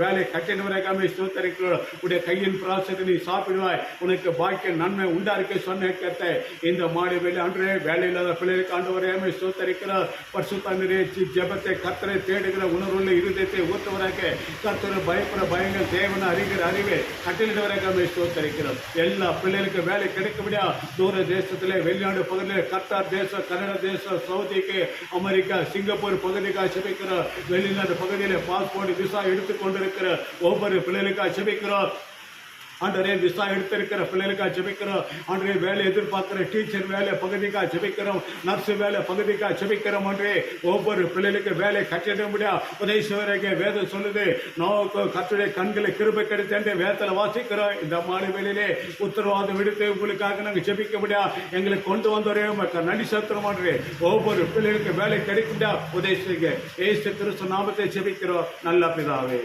வேலை கட்டினவராக ஸ்தோத்தரிக்கிறோம். உடைய கையின் பிராசத்தை நீ சாப்பிடுவாய், உனக்கு பாக்கிய நன்மை உண்டாருக்க சொன்ன கத்தை இந்த மாடி வேலை அன்றே வேலை இல்லாத பிள்ளைகளுக்கு ஆண்டவரே ஸ்தோத்தரிக்கிறார். பரிசுத்தமிழே ஜெபத்தை கர்த்தரை தேடுகிற உணர்வுள்ள இருதயத்தை ஊற்றுவராக கர்த்தரை பயப்பட பயங்கள் தேவனை அறிகிற அறிவை கட்டினவராக ஸ்தோத்தரிக்கிறோம். எல்லா பிள்ளைகளுக்கு வேலை கிடைக்கும்படியா தூர தேசத்திலே வெளிநாடு பகுதியில் கத்தார் தேசம், கனடா தேசம், சவுதிக்கு, அமெரிக்கா, சிங்கப்பூர் பகுதிக்காக செபிக்கிறோம். வெளிநாடு பகுதியில் பாஸ்போர்ட் விசா எடுத்துக்கொண்டிருக்கிற ஒவ்வொரு பிள்ளைகளுக்காக செபிக்கிறோம். ஆண்டரே விசா எடுத்திருக்கிற பிள்ளைகளுக்காக ஜெபிக்கிறோம். ஆண்டரே வேலை எதிர்பார்க்கிற டீச்சர் வேலை பகுதிக்காக ஜெபிக்கிறோம். நர்ஸ் வேலை பகுதிக்காக ஜெபிக்கிறோம். ஆண்டரே ஒவ்வொரு பிள்ளைகளுக்கு வேலை கட்டிட முடியாது உதவி செய்வதற்கு வேதம் சொல்லுது. நோக்கு கர்த்தருடைய கண்களை கிருபை கிடைத்த வேதத்தில் வாசிக்கிறோம். இந்த மாலை வேலையிலே உத்தரவாதம் விடுத்து உங்களுக்காக நாங்கள் ஜெபிக்க முடியாது. எங்களை கொண்டு வந்தவரே நன்றி செலுத்துறோம். ஆண்டரே ஒவ்வொரு பிள்ளைகளுக்கு வேலை கிடைக்க முடியாது உதவி செய்ய இயேசு கிறிஸ்து நாமத்தை ஜெபிக்கிறோம் நல்ல பிதாவே.